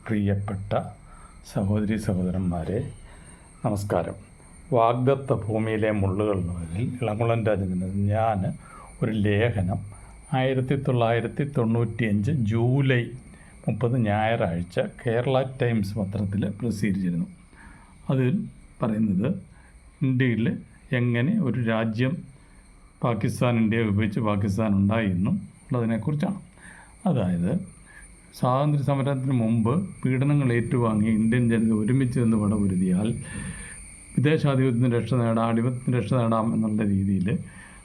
പ്രിയപ്പെട്ട സഹോദരി സഹോദരന്മാരെ, നമസ്കാരം. വാഗ്ദത്ത ഭൂമിയിലെ മുള്ളുകൾ നോവലിൽ ഇളംകുളം രാജേന്ദ്രൻ ഞാൻ ഒരു ലേഖനം 1995 ജൂലൈ 30 ഞായറാഴ്ച കേരള ടൈംസ് പത്രത്തിൽ പ്രസിദ്ധീകരിച്ചിരുന്നു. അതിൽ പറയുന്നത് ഇന്ത്യയിൽ എങ്ങനെ ഒരു രാജ്യം ഇന്ത്യ വിഭജിച്ച് പാകിസ്ഥാൻ ഉണ്ടായി എന്നും ഉള്ളതിനെക്കുറിച്ചാണ്. അതായത് സ്വാതന്ത്ര്യ സമരത്തിന് മുമ്പ് പീഡനങ്ങൾ ഏറ്റുവാങ്ങി ഇന്ത്യൻ ജനത ഒരുമിച്ച് നിന്ന് പടപൊരുതിയാൽ വിദേശാധിപത്യത്തിന് രക്ഷ നേടാം, അടിമത്തിന് രക്ഷ നേടാം എന്നുള്ള രീതിയിൽ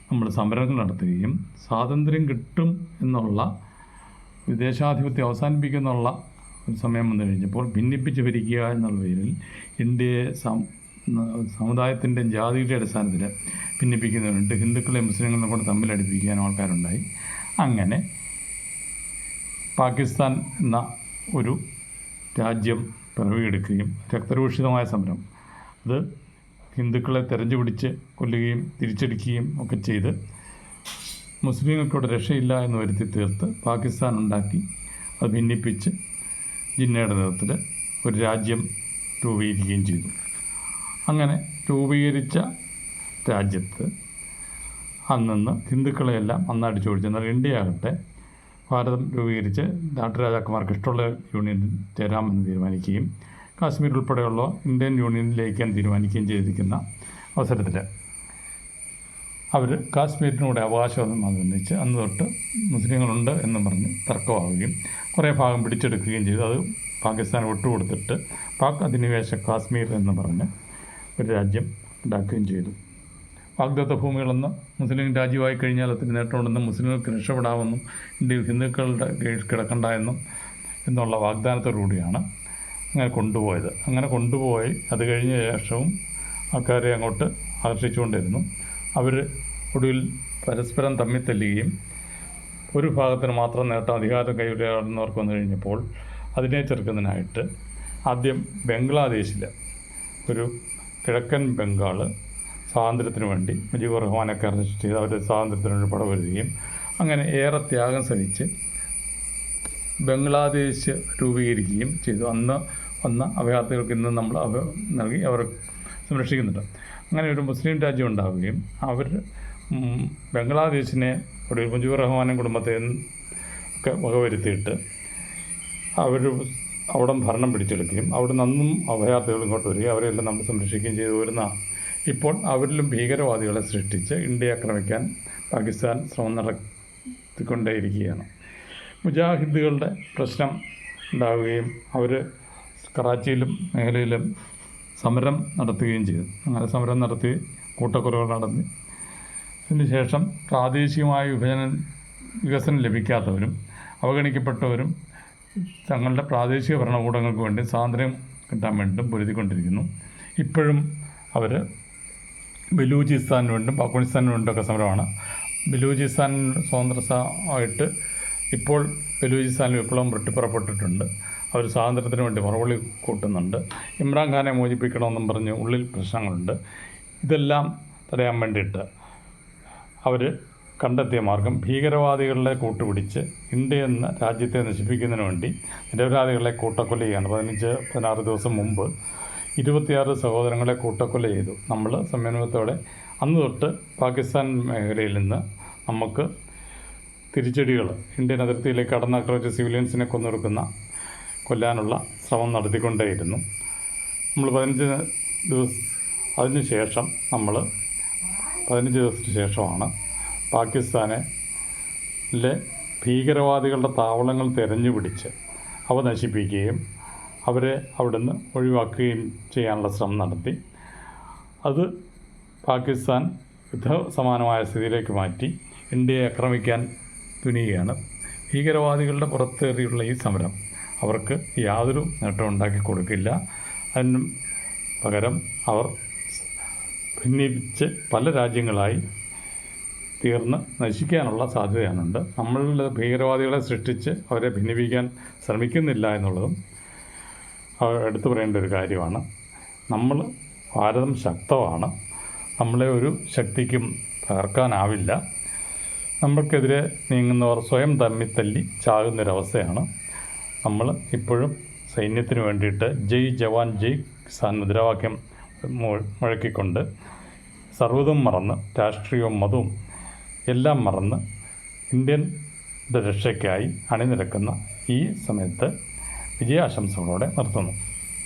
നമ്മൾ സമരങ്ങൾ നടത്തുകയും സ്വാതന്ത്ര്യം കിട്ടും എന്നുള്ള വിദേശാധിപത്യം അവസാനിപ്പിക്കുന്നുള്ള ഒരു സമയം വന്നു കഴിഞ്ഞപ്പോൾ ഭിന്നിപ്പിച്ച് ഭരിക്കുക എന്നുള്ള പേരിൽ ഇന്ത്യയെ സമുദായത്തിൻ്റെയും ജാതിയുടെ അടിസ്ഥാനത്തിൽ ഭിന്നിപ്പിക്കുന്നവരുണ്ട്. ഹിന്ദുക്കളെയും മുസ്ലിങ്ങളെയും കൂടെ തമ്മിലടിപ്പിക്കാൻ ആൾക്കാരുണ്ടായി. അങ്ങനെ പാകിസ്ഥാൻ എന്ന ഒരു രാജ്യം പിറവിയെടുക്കുകയും രക്തരൂഷിതമായ സമരം, അത് ഹിന്ദുക്കളെ തെരഞ്ഞുപിടിച്ച് കൊല്ലുകയും തിരിച്ചടിക്കുകയും ഒക്കെ ചെയ്ത് മുസ്ലിങ്ങൾക്കിവിടെ രക്ഷയില്ല എന്ന് വരുത്തി തീർത്ത് പാകിസ്ഥാൻ ഉണ്ടാക്കി അത് ഭിന്നിപ്പിച്ച് ജിന്നയുടെ നേതൃത്വത്തിൽ ഒരു രാജ്യം രൂപീകരിക്കുകയും ചെയ്തു. അങ്ങനെ രൂപീകരിച്ച രാജ്യത്ത് അന്ന് ഹിന്ദുക്കളെയെല്ലാം അടിച്ചോടിച്ചു. എന്നാൽ ഇന്ത്യ ആകട്ടെ ഭാരതം രൂപീകരിച്ച് നാട്ടുരാജാക്കന്മാർക്ക് ഇഷ്ടമുള്ള യൂണിയനിൽ ചേരാമെന്ന് തീരുമാനിക്കുകയും കാശ്മീർ ഉൾപ്പെടെയുള്ള ഇന്ത്യൻ യൂണിയനിൽ ലയിക്കാൻ തീരുമാനിക്കുകയും ചെയ്തിരിക്കുന്ന അവസരത്തിൽ അവർ കാശ്മീരിനൂടെ അവകാശം നിർണ്ണയിച്ച് അന്ന് തൊട്ട് മുസ്ലിങ്ങളുണ്ട് എന്നും പറഞ്ഞ് തർക്കമാവുകയും കുറേ ഭാഗം പിടിച്ചെടുക്കുകയും ചെയ്തു. അത് പാകിസ്ഥാൻ വിട്ടുകൊടുത്തിട്ട് പാക് അധിനിവേശ കാശ്മീർ എന്ന് പറഞ്ഞ് ഒരു രാജ്യം ഉണ്ടാക്കുകയും ചെയ്തു. വാഗ്ദത്ത ഭൂമികളെന്ന് മുസ്ലിം രാജ്യമായി കഴിഞ്ഞാൽ അതിന് നേട്ടമുണ്ടെന്നും മുസ്ലിങ്ങൾക്ക് രക്ഷപ്പെടാമെന്നും ഇന്ത്യയിൽ ഹിന്ദുക്കളുടെ കീഴിൽ കിടക്കണ്ട എന്നുള്ള വാഗ്ദാനത്തോടുകൂടിയാണ് അങ്ങനെ കൊണ്ടുപോയത്. അങ്ങനെ കൊണ്ടുപോയി അത് കഴിഞ്ഞ ശേഷവും ആൾക്കാരെ അങ്ങോട്ട് ആകർഷിച്ചുകൊണ്ടിരുന്നു. അവർ ഒടുവിൽ പരസ്പരം തമ്മിൽ തല്ലുകയും ഒരു ഭാഗത്തിന് മാത്രം നേട്ടം അധികാരം കൈവരുന്നവർക്ക് വന്നു കഴിഞ്ഞപ്പോൾ അതിനെ ചെറുക്കുന്നതിനായിട്ട് ആദ്യം ബംഗ്ലാദേശിൽ ഒരു കിഴക്കൻ ബംഗാൾ സ്വാതന്ത്ര്യത്തിന് വേണ്ടി മുജീബുർ റഹ്മാനൊക്കെ അറസ്റ്റ് ചെയ്ത് അവർ സ്വാതന്ത്ര്യത്തിന് വേണ്ടി പടവരുകയും അങ്ങനെ ഏറെ ത്യാഗം സഹിച്ച് ബംഗ്ലാദേശ് രൂപീകരിക്കുകയും ചെയ്തു. അന്ന് വന്ന അഭയാർത്ഥികൾക്ക് ഇന്ന് നമ്മൾ നൽകി അവർ സംരക്ഷിക്കുന്നുണ്ട്. അങ്ങനെ ഒരു മുസ്ലിം രാജ്യം ഉണ്ടാവുകയും അവർ ബംഗ്ലാദേശിനെ ഒരു മുജീബുർ റഹ്മാനും കുടുംബത്തെ ഒക്കെ വകവരുത്തിയിട്ട് അവർ അവിടെ ഭരണം പിടിച്ചെടുക്കുകയും അവിടെ നിന്നും അഭയാർത്ഥികൾ ഇങ്ങോട്ട് വരികയും അവരെല്ലാം നമ്മൾ സംരക്ഷിക്കുകയും ചെയ്തു വരുന്ന ഇപ്പോൾ അവരിലും ഭീകരവാദികളെ സൃഷ്ടിച്ച് ഇന്ത്യയെ ആക്രമിക്കാൻ പാകിസ്ഥാൻ ശ്രമം നടത്തിക്കൊണ്ടേയിരിക്കുകയാണ്. മുജാഹിദുകളുടെ പ്രശ്നം ഉണ്ടാവുകയും അവർ കറാച്ചിയിലും മേഖലയിലും സമരം നടത്തുകയും ചെയ്തു. അങ്ങനെ സമരം നടത്തി കൂട്ടക്കൊലകൾ നടത്തി അതിനുശേഷം പ്രാദേശികമായ വികസനം ലഭിക്കാത്തവരും അവഗണിക്കപ്പെട്ടവരും തങ്ങളുടെ പ്രാദേശിക ഭരണകൂടങ്ങൾക്ക് വേണ്ടി സ്വാതന്ത്ര്യം കിട്ടാൻ വേണ്ടിയും പൊരുതിക്കൊണ്ടിരിക്കുന്നു. ഇപ്പോഴും അവർ ബലൂചിസ്ഥാന് വേണ്ടും അഫ്ഗാനിസ്ഥാന് വേണ്ടിയൊക്കെ സമരമാണ്. ബലൂചിസ്ഥാൻ സ്വതന്ത്രമായിട്ട് ഇപ്പോൾ ബലൂചിസ്ഥാനിൽ വിപ്ലവം പൊട്ടിപ്പുറപ്പെട്ടിട്ടുണ്ട്. അവർ സ്വാതന്ത്ര്യത്തിന് വേണ്ടി മറുപടി കൂട്ടുന്നുണ്ട്. ഇമ്രാൻഖാനെ മോചിപ്പിക്കണമെന്നും പറഞ്ഞ് ഉള്ളിൽ പ്രശ്നങ്ങളുണ്ട്. ഇതെല്ലാം തടയാൻ വേണ്ടിയിട്ട് അവർ കണ്ടെത്തിയ മാർഗം ഭീകരവാദികളെ കൂട്ടുപിടിച്ച് ഇന്ത്യ എന്ന രാജ്യത്തെ നശിപ്പിക്കുന്നതിന് വേണ്ടി നിരപരാധികളെ കൂട്ടക്കൊല ചെയ്യുകയാണ്. 15-16 ദിവസം മുമ്പ് 26 സഹോദരങ്ങളെ കൂട്ടക്കൊല ചെയ്തു. നമ്മൾ സമന്വയത്തോടെ അന്ന് തൊട്ട് പാകിസ്ഥാൻ മേഖലയിൽ നിന്ന് നമുക്ക് തിരിച്ചടികൾ ഇന്ത്യൻ അതിർത്തിയിലേക്ക് കടന്നാക്രമിച്ച് സിവിലിയൻസിനെ കൊല്ലാനുള്ള ശ്രമം നടത്തിക്കൊണ്ടേയിരുന്നു. നമ്മൾ 15 ദിവസത്തിന് ശേഷമാണ് പാകിസ്ഥാനിലെ ഭീകരവാദികളുടെ താവളങ്ങൾ തിരഞ്ഞുപിടിച്ച് അവ നശിപ്പിക്കുകയും അവരെ അവിടുന്ന് ഒഴിവാക്കുകയും ചെയ്യാനുള്ള ശ്രമം നടത്തി. അത് പാകിസ്ഥാൻ യുദ്ധസമാനമായ സ്ഥിതിയിലേക്ക് മാറ്റി ഇന്ത്യയെ ആക്രമിക്കാൻ തുനിയുകയാണ്. ഭീകരവാദികളുടെ പുറത്തേറിയുള്ള ഈ സമരം അവർക്ക് യാതൊരു നേട്ടം ഉണ്ടാക്കി കൊടുക്കില്ല. അതിന് പകരം അവർ ഭിന്നിപ്പിച്ച് പല രാജ്യങ്ങളായി തീർന്ന് നശിക്കാനുള്ള സാധ്യതയാണുണ്ട്. നമ്മളിൽ ഭീകരവാദികളെ സൃഷ്ടിച്ച് അവരെ ഭിന്നിപ്പിക്കാൻ ശ്രമിക്കുന്നില്ല എന്നുള്ളതും എടുത്തു പറയേണ്ട ഒരു കാര്യമാണ്. ഭാരതം ശക്തമാണ്. നമ്മളെ ഒരു ശക്തിക്കും തകർക്കാനാവില്ല. നമ്മൾക്കെതിരെ നീങ്ങുന്നവർ സ്വയം തമ്മിൽ തല്ലി ചാകുന്നൊരവസ്ഥയാണ് നമ്മൾ ഇപ്പോഴും സൈന്യത്തിന് വേണ്ടിയിട്ട് ജയ് ജവാൻ ജയ് കിസാൻ മുദ്രാവാക്യം മുഴക്കിക്കൊണ്ട് സർവ്വതും മറന്ന് രാഷ്ട്രീയവും മതവും എല്ലാം മറന്ന് ഇന്ത്യൻ്റെ രക്ഷയ്ക്കായി അണിനിരക്കുന്ന ഈ സമയത്ത് വിജയാശംസകളോടെ നിർത്തുന്നു.